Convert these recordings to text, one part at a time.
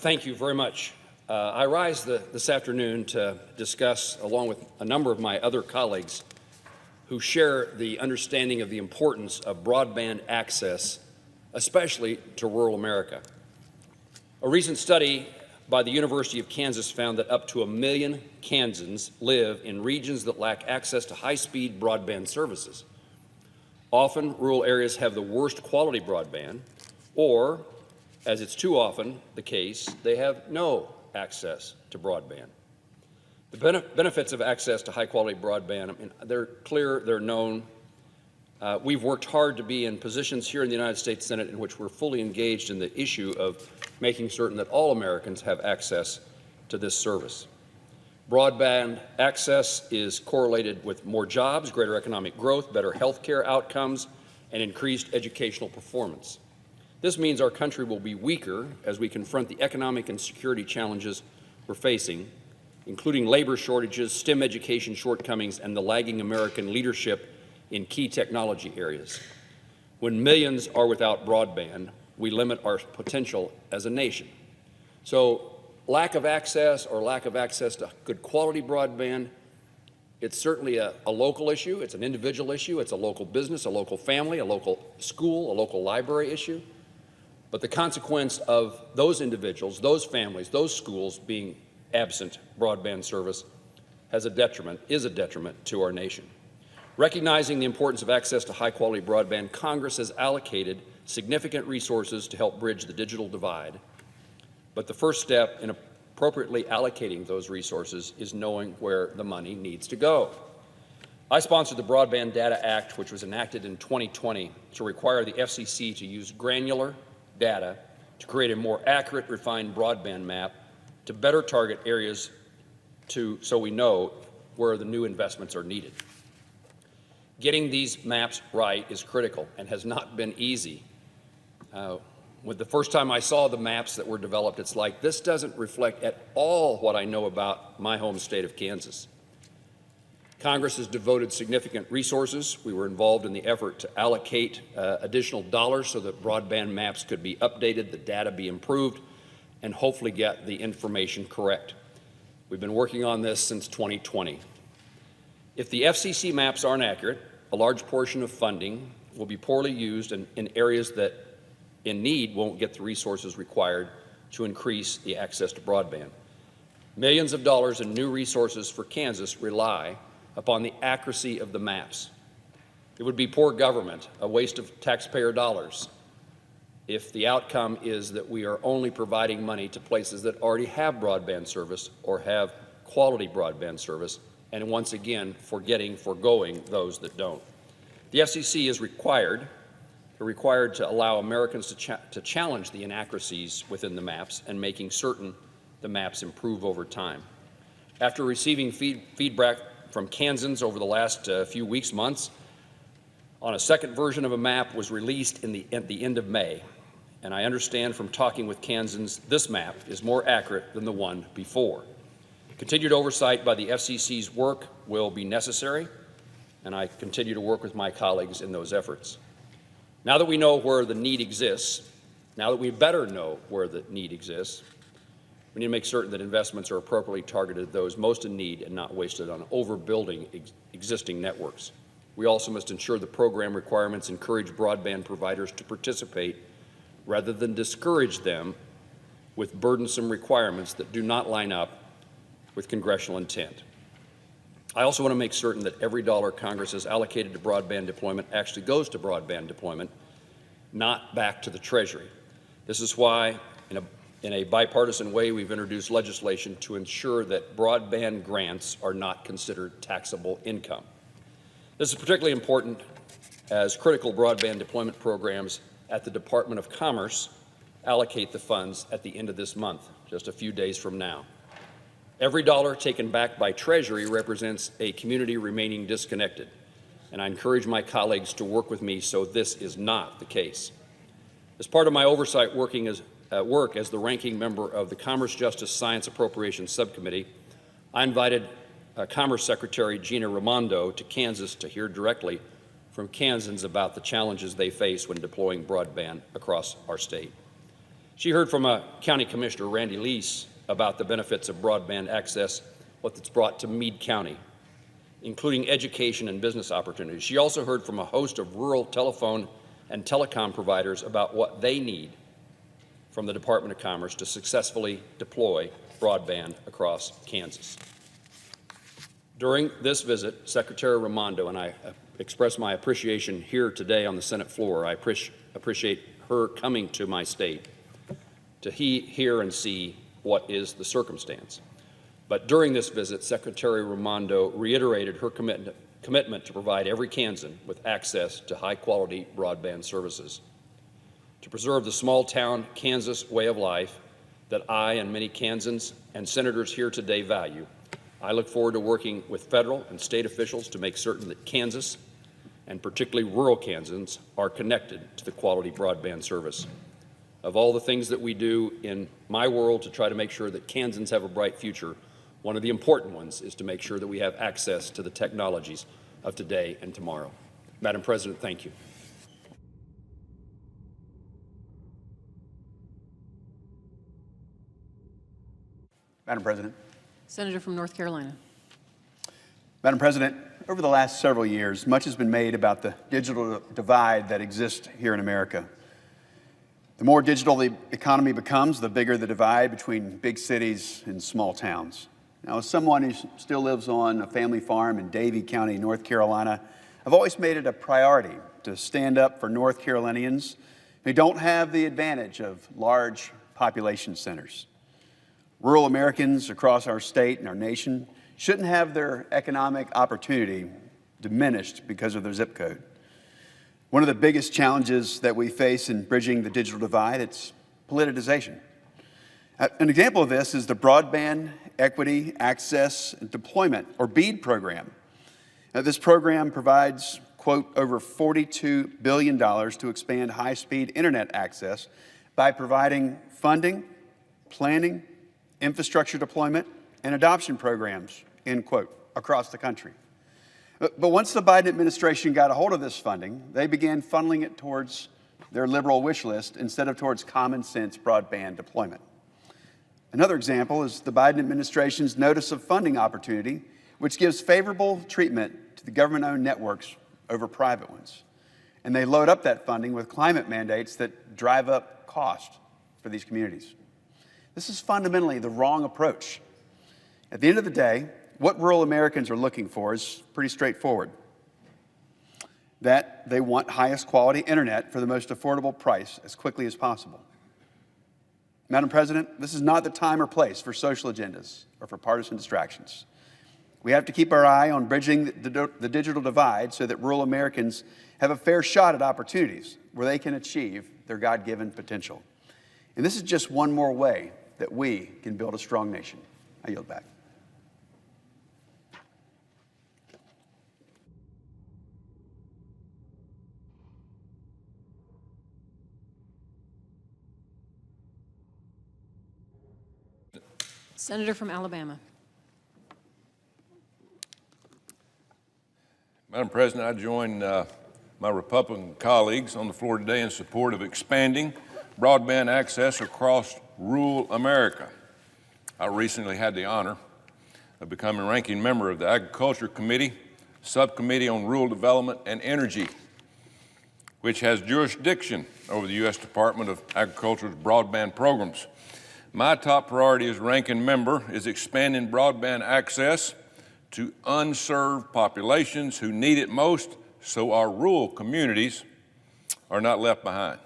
Thank you very much. I rise this afternoon to discuss, along with a number of my other colleagues who share the understanding of the importance of broadband access, especially to rural America. A recent study by the University of Kansas found that up to 1 million Kansans live in regions that lack access to high-speed broadband services. Often, rural areas have the worst quality broadband, or as it's too often the case, they have no access to broadband. The benefits of access to high-quality broadband, they're clear, they're known. We've worked hard to be in positions here in the United States Senate in which we're fully engaged in the issue of making certain that all Americans have access to this service. Broadband access is correlated with more jobs, greater economic growth, better health care outcomes, and increased educational performance. This means our country will be weaker as we confront the economic and security challenges we're facing, including labor shortages, STEM education shortcomings, and the lagging American leadership in key technology areas. When millions are without broadband, we limit our potential as a nation. So lack of access to good quality broadband, it's certainly a local issue, it's an individual issue, it's a local business, a local family, a local school, a local library issue. But the consequence of those individuals, those families, those schools being absent broadband service is a detriment to our nation. Recognizing the importance of access to high-quality broadband, Congress has allocated significant resources to help bridge the digital divide. But the first step in appropriately allocating those resources is knowing where the money needs to go. I sponsored the Broadband Data Act, which was enacted in 2020 to require the FCC to use granular data to create a more accurate, refined broadband map to better target areas so we know where the new investments are needed. Getting these maps right is critical and has not been easy. With the first time I saw the maps that were developed, it's like, this doesn't reflect at all what I know about my home state of Kansas. Congress has devoted significant resources. We were involved in the effort to allocate additional dollars so that broadband maps could be updated, the data be improved, and hopefully get the information correct. We've been working on this since 2020. If the FCC maps aren't accurate, a large portion of funding will be poorly used in areas that in need won't get the resources required to increase the access to broadband. Millions of dollars in new resources for Kansas rely upon the accuracy of the maps. It would be poor government, a waste of taxpayer dollars, if the outcome is that we are only providing money to places that already have broadband service or have quality broadband service, and once again foregoing those that don't. The FCC is required to allow Americans to challenge the inaccuracies within the maps and making certain the maps improve over time. After receiving feedback from Kansans over the last few weeks, months, on a second version of a map was released at the end of May. And I understand from talking with Kansans, this map is more accurate than the one before. Continued oversight by the FCC's work will be necessary, and I continue to work with my colleagues in those efforts. Now that we know where the need exists, now that we better know where the need exists, we need to make certain that investments are appropriately targeted at those most in need and not wasted on overbuilding existing networks. We also must ensure the program requirements encourage broadband providers to participate rather than discourage them with burdensome requirements that do not line up with congressional intent. I also want to make certain that every dollar Congress has allocated to broadband deployment actually goes to broadband deployment, not back to the Treasury. This is why, in a bipartisan way, we've introduced legislation to ensure that broadband grants are not considered taxable income. This is particularly important as critical broadband deployment programs at the Department of Commerce allocate the funds at the end of this month, just a few days from now. Every dollar taken back by Treasury represents a community remaining disconnected, and I encourage my colleagues to work with me so this is not the case. As part of my oversight work as the ranking member of the Commerce, Justice, Science Appropriations Subcommittee, I invited Commerce Secretary Gina Raimondo to Kansas to hear directly from Kansans about the challenges they face when deploying broadband across our state. She heard from County Commissioner Randy Lease about the benefits of broadband access, what it's brought to Meade County, including education and business opportunities. She also heard from a host of rural telephone and telecom providers about what they need from the Department of Commerce to successfully deploy broadband across Kansas. During this visit, Secretary Raimondo and I express my appreciation here today on the Senate floor. I appreciate her coming to my state to hear and see what is the circumstance. But during this visit, Secretary Raimondo reiterated her commitment to provide every Kansan with access to high-quality broadband services. To preserve the small-town Kansas way of life that I and many Kansans and senators here today value, I look forward to working with federal and state officials to make certain that Kansas, and particularly rural Kansans, are connected to the quality broadband service. Of all the things that we do in my world to try to make sure that Kansans have a bright future, one of the important ones is to make sure that we have access to the technologies of today and tomorrow. Madam President, thank you. Madam President. Senator from North Carolina. Madam President, over the last several years, much has been made about the digital divide that exists here in America. The more digital the economy becomes, the bigger the divide between big cities and small towns. Now, as someone who still lives on a family farm in Davie County, North Carolina, I've always made it a priority to stand up for North Carolinians who don't have the advantage of large population centers. Rural Americans across our state and our nation shouldn't have their economic opportunity diminished because of their zip code. One of the biggest challenges that we face in bridging the digital divide, it's politicization. An example of this is the Broadband Equity, Access, and Deployment, or BEAD program. This program provides, quote, over $42 billion to expand high-speed internet access by providing funding, planning, infrastructure deployment, and adoption programs, end quote, across the country. But once the Biden administration got a hold of this funding, they began funneling it towards their liberal wish list instead of towards common sense broadband deployment. Another example is the Biden administration's Notice of Funding opportunity, which gives favorable treatment to the government-owned networks over private ones. And they load up that funding with climate mandates that drive up cost for these communities. This is fundamentally the wrong approach. At the end of the day, what rural Americans are looking for is pretty straightforward. That they want highest quality internet for the most affordable price as quickly as possible. Madam President, this is not the time or place for social agendas or for partisan distractions. We have to keep our eye on bridging the digital divide so that rural Americans have a fair shot at opportunities where they can achieve their God-given potential. And this is just one more way that we can build a strong nation. I yield back. Senator from Alabama. Madam President, I join my Republican colleagues on the floor today in support of expanding broadband access across rural America. I recently had the honor of becoming ranking member of the Agriculture Committee, Subcommittee on Rural Development and Energy, which has jurisdiction over the U.S. Department of Agriculture's broadband programs. My top priority as ranking member is expanding broadband access to unserved populations who need it most so our rural communities are not left behind.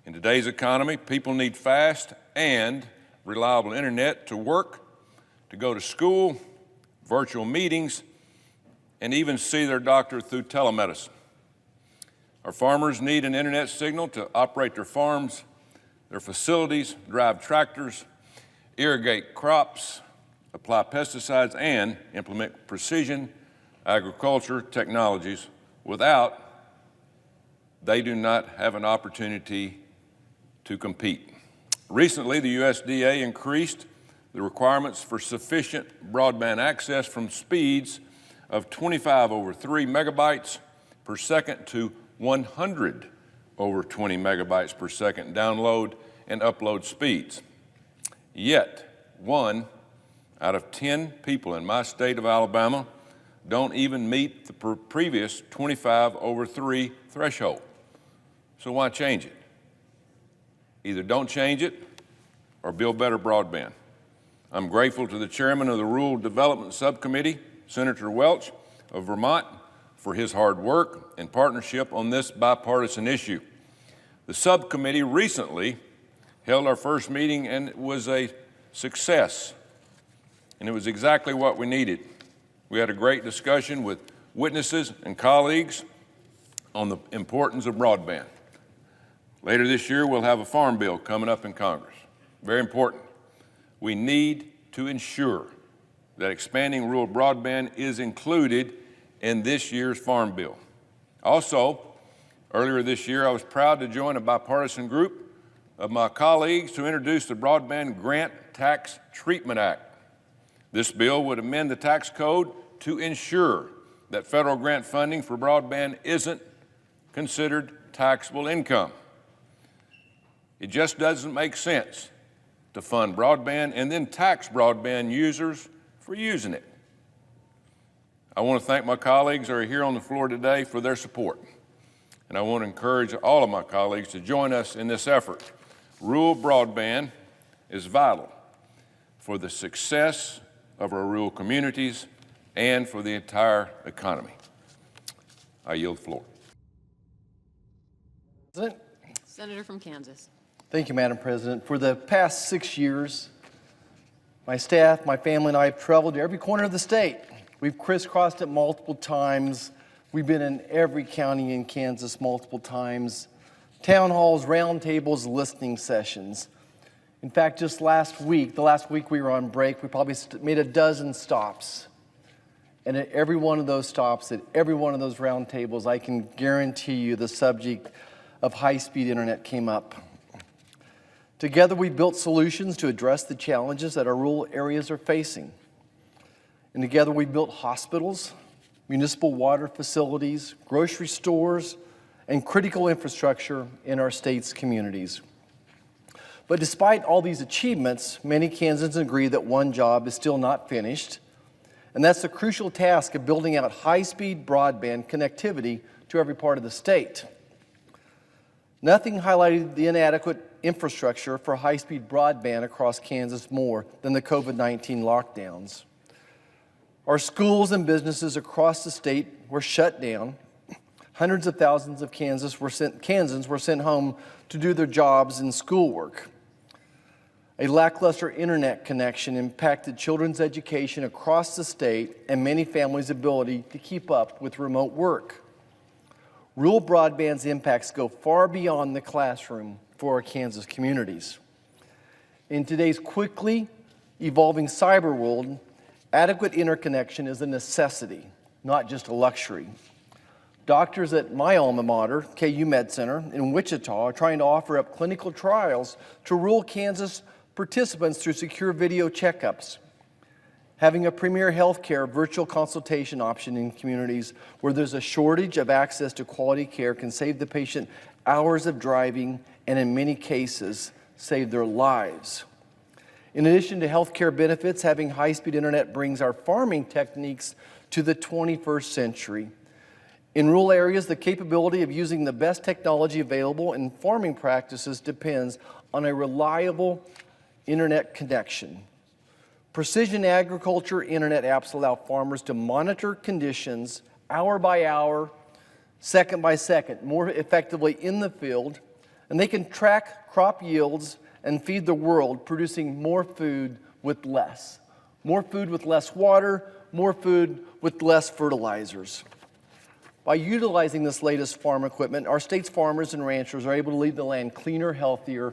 In today's economy, people need fast and reliable internet to work, to go to school, virtual meetings, and even see their doctor through telemedicine. Our farmers need an internet signal to operate their farms, their facilities, drive tractors, irrigate crops, apply pesticides, and implement precision agriculture technologies. Without, they do not have an opportunity to compete. Recently, the USDA increased the requirements for sufficient broadband access from speeds of 25 over 3 megabytes per second to 100 over 20 megabytes per second download and upload speeds. Yet, 1 out of 10 people in my state of Alabama don't even meet the previous 25/3 threshold. So why change it? Either don't change it or build better broadband. I'm grateful to the chairman of the Rural Development Subcommittee, Senator Welch of Vermont, for his hard work and partnership on this bipartisan issue. The subcommittee recently held our first meeting, and it was a success. And it was exactly what we needed. We had a great discussion with witnesses and colleagues on the importance of broadband. Later this year, we'll have a farm bill coming up in Congress. Very important. We need to ensure that expanding rural broadband is included in this year's farm bill. Also, earlier this year, I was proud to join a bipartisan group of my colleagues to introduce the Broadband Grant Tax Treatment Act. This bill would amend the tax code to ensure that federal grant funding for broadband isn't considered taxable income. It just doesn't make sense to fund broadband and then tax broadband users for using it. I want to thank my colleagues that are here on the floor today for their support. And I want to encourage all of my colleagues to join us in this effort. Rural broadband is vital for the success of our rural communities and for the entire economy. I yield the floor. President. Senator from Kansas. Thank you, Madam President. For the past 6 years, my staff, my family, and I have traveled to every corner of the state. We've crisscrossed it multiple times. We've been in every county in Kansas multiple times. Town halls, roundtables, listening sessions. In fact, just the last week we were on break, we probably made a dozen stops. And at every one of those stops, at every one of those roundtables, I can guarantee you the subject of high-speed internet came up. Together, we built solutions to address the challenges that our rural areas are facing. And together, we built hospitals, municipal water facilities, grocery stores, and critical infrastructure in our state's communities. But despite all these achievements, many Kansans agree that one job is still not finished, and that's the crucial task of building out high-speed broadband connectivity to every part of the state. Nothing highlighted the inadequate infrastructure for high-speed broadband across Kansas more than the COVID-19 lockdowns. Our schools and businesses across the state were shut down. Hundreds of thousands of Kansans were sent home to do their jobs and schoolwork. A lackluster internet connection impacted children's education across the state and many families' ability to keep up with remote work. Rural broadband's impacts go far beyond the classroom for our Kansas communities. In today's quickly evolving cyber world, adequate interconnection is a necessity, not just a luxury. Doctors at my alma mater, KU Med Center in Wichita, are trying to offer up clinical trials to rural Kansas participants through secure video checkups. Having a premier healthcare virtual consultation option in communities where there's a shortage of access to quality care can save the patient hours of driving and in many cases save their lives. In addition to healthcare benefits, having high-speed internet brings our farming techniques to the 21st century. In rural areas, the capability of using the best technology available in farming practices depends on a reliable internet connection. Precision agriculture internet apps allow farmers to monitor conditions hour by hour, second by second, more effectively in the field, and they can track crop yields and feed the world, producing more food with less. More food with less water, more food with less fertilizers. By utilizing this latest farm equipment, our state's farmers and ranchers are able to leave the land cleaner, healthier,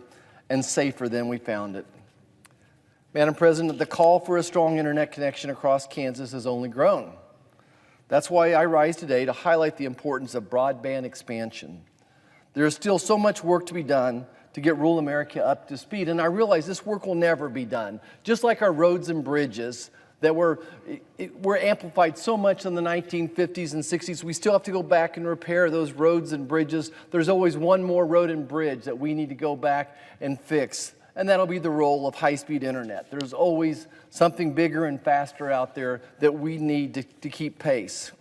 and safer than we found it. Madam President, the call for a strong internet connection across Kansas has only grown. That's why I rise today to highlight the importance of broadband expansion. There is still so much work to be done to get rural America up to speed, and I realize this work will never be done. Just like our roads and bridges, that were amplified so much in the 1950s and 60s. We still have to go back and repair those roads and bridges. There's always one more road and bridge that we need to go back and fix, and that'll be the role of high-speed internet. There's always something bigger and faster out there that we need to keep pace.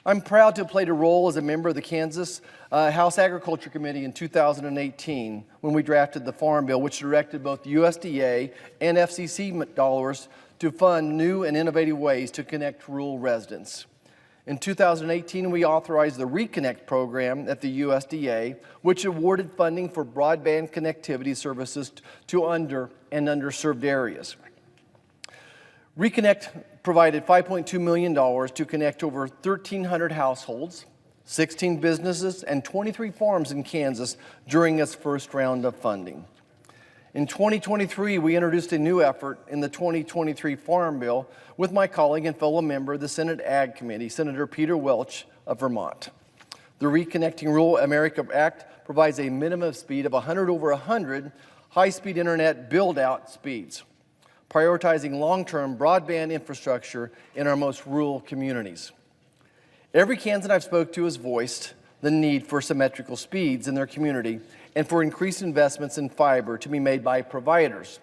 I'm proud to have played a role as a member of the Kansas House Agriculture Committee in 2018 when we drafted the Farm Bill, which directed both USDA and FCC dollars to fund new and innovative ways to connect rural residents. In 2018, we authorized the Reconnect program at the USDA, which awarded funding for broadband connectivity services to under and underserved areas. Reconnect provided $5.2 million to connect over 1,300 households, 16 businesses, and 23 farms in Kansas during its first round of funding. In 2023, we introduced a new effort in the 2023 Farm Bill with my colleague and fellow member of the Senate Ag Committee, Senator Peter Welch of Vermont. The Reconnecting Rural America Act provides a minimum speed of 100 over 100 high-speed internet build-out speeds, prioritizing long-term broadband infrastructure in our most rural communities. Every Kansan I've spoke to has voiced the need for symmetrical speeds in their community and for increased investments in fiber to be made by providers.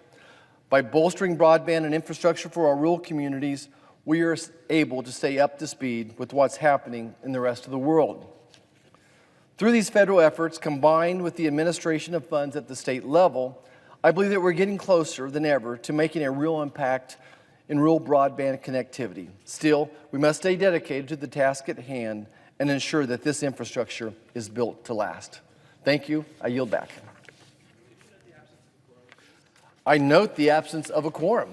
By bolstering broadband and infrastructure for our rural communities, we are able to stay up to speed with what's happening in the rest of the world. Through these federal efforts, combined with the administration of funds at the state level, I believe that we're getting closer than ever to making a real impact in rural broadband connectivity. Still, we must stay dedicated to the task at hand and ensure that this infrastructure is built to last. Thank you. I yield back. I note the absence of a quorum.